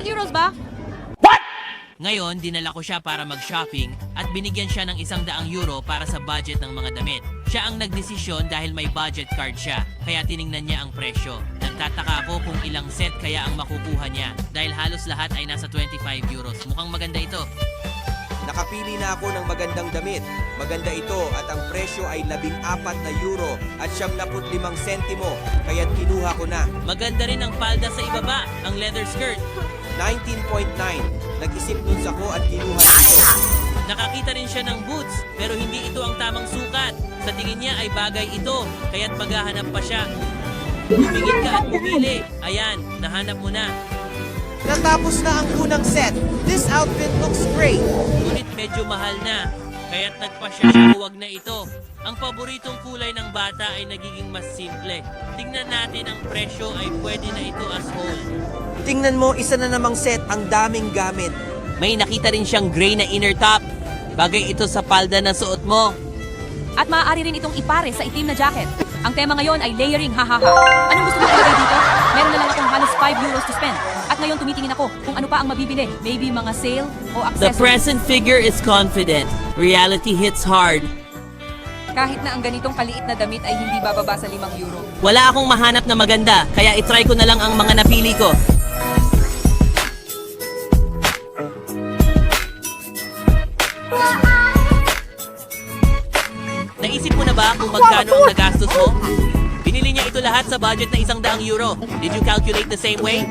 Euros ba? Ngayon, dinala ko siya para mag-shopping at binigyan siya ng €100 para sa budget ng mga damit. Siya ang nagdesisyon dahil may budget card siya, kaya tiningnan niya ang presyo. Nagtataka ako kung ilang set kaya ang makukuha niya dahil halos lahat ay nasa €25. Mukhang maganda ito. Nakapili na ako ng magandang damit. Maganda ito at ang presyo ay €14 at ₱75, kaya't kinuha ko na. Maganda rin ang palda sa ibaba, ang leather skirt. 19.9. Nag-isip nun ako at kinuha ito. Nakakita rin siya ng boots, pero hindi ito ang tamang sukat. Sa tingin niya ay bagay ito, kaya't maghahanap pa siya. Tumingin ka at pumili. Ayan, nahanap mo na. Natapos na ang unang set. This outfit looks great. Ngunit medyo mahal na, kaya't nagpasya siya huwag na ito. Ang paboritong kulay ng bata ay nagiging mas simple. Tingnan natin ang presyo ay pwede na ito as whole. Tingnan mo, isa na namang set, ang daming gamit. May nakita rin siyang gray na inner top. Bagay ito sa palda na suot mo. At maaari rin itong ipare sa itim na jacket. Ang tema ngayon ay layering, hahaha. Anong gusto mo ilagay dito? Meron na lang akong halos €5 to spend. At ngayon tumitingin ako kung ano pa ang mabibili. Maybe mga sale o The accessories. present figure is confident. Reality hits hard. Kahit na ang ganitong kaliit na damit ay hindi bababa sa €5. Wala akong mahanap na maganda, kaya itry ko na lang ang mga napili ko. Naisip mo na ba kung magkano ang nagastos mo? Binili niya ito lahat sa budget na €100. Did you calculate the same way?